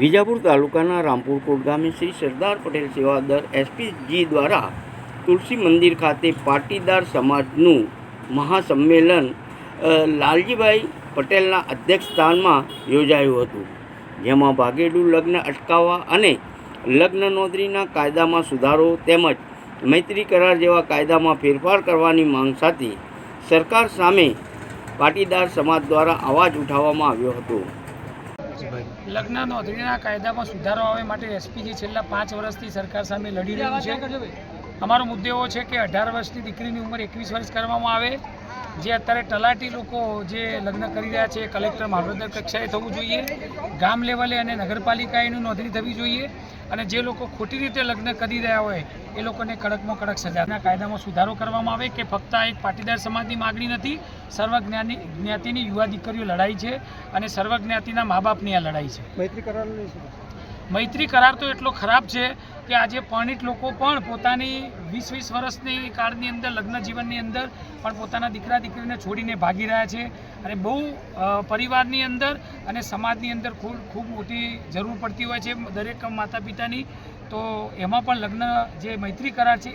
વિજાપુર તાલુકાના રામપુરકોટ ગામે શ્રી સરદાર પટેલ સેવાદર એસપીજી દ્વારા તુલસી મંદિર ખાતે પાટીદાર સમાજનું મહાસંમેલન લાલજીભાઈ પટેલના અધ્યક્ષસ્થાનમાં યોજાયું હતું, જેમાં ભાગેડુ લગ્ન અટકાવવા અને લગ્ન નોંધણીના કાયદામાં સુધારો તેમજ મૈત્રી કરાર જેવા કાયદામાં ફેરફાર કરવાની માંગ સાથે સરકાર સામે પાટીદાર સમાજ દ્વારા અવાજ ઉઠાવવામાં આવ્યો હતો। લગ્ન નોંધણીના કાયદામાં સુધારો આવે માટે એસપીજી છેલ્લા 5 વર્ષથી સરકાર સામે લડી રહ્યું છે। અમારો મુદ્દો એવો છે કે 18 વર્ષની દીકરીની ઉંમર 21 વર્ષ કરવામાં આવે। જે અત્યારે તલાટી લોકો જે લગ્ન કરી રહ્યા છે કલેક્ટર મામલતદાર કક્ષાએ થવું જોઈએ, ગામ લેવલે અને નગરપાલિકાએનું નોંધણી થવી જોઈએ, અને જે લોકો ખોટી રીતે લગ્ન કરી રહ્યા હોય એ લોકોને કડકમાં કડક સજાના કાયદામાં સુધારો કરવામાં આવે કે ફક્ત એક પાટીદાર સમાજની માગણી નથી, સર્વ જ્ઞાતિની યુવા દીકરીઓ લડાઈ છે અને સર્વ જ્ઞાતિના મા બાપની આ લડાઈ છે। મૈત્રી કરાર તો એટલો ખરાબ છે કે આજે પરણિત લોકો પણ પોતાની 20 વર્ષની કાળની અંદર લગ્ન જીવનની અંદર પણ પોતાના દીકરા દીકરીને છોડીને ભાગી રહ્યા છે, અને બહુ પરિવારની અંદર અને સમાજની અંદર ખૂબ મોટી જરૂર પડતી હોય છે દરેક માતા પિતાની। તો એમાં પણ લગ્ન જે મૈત્રી કરાર છે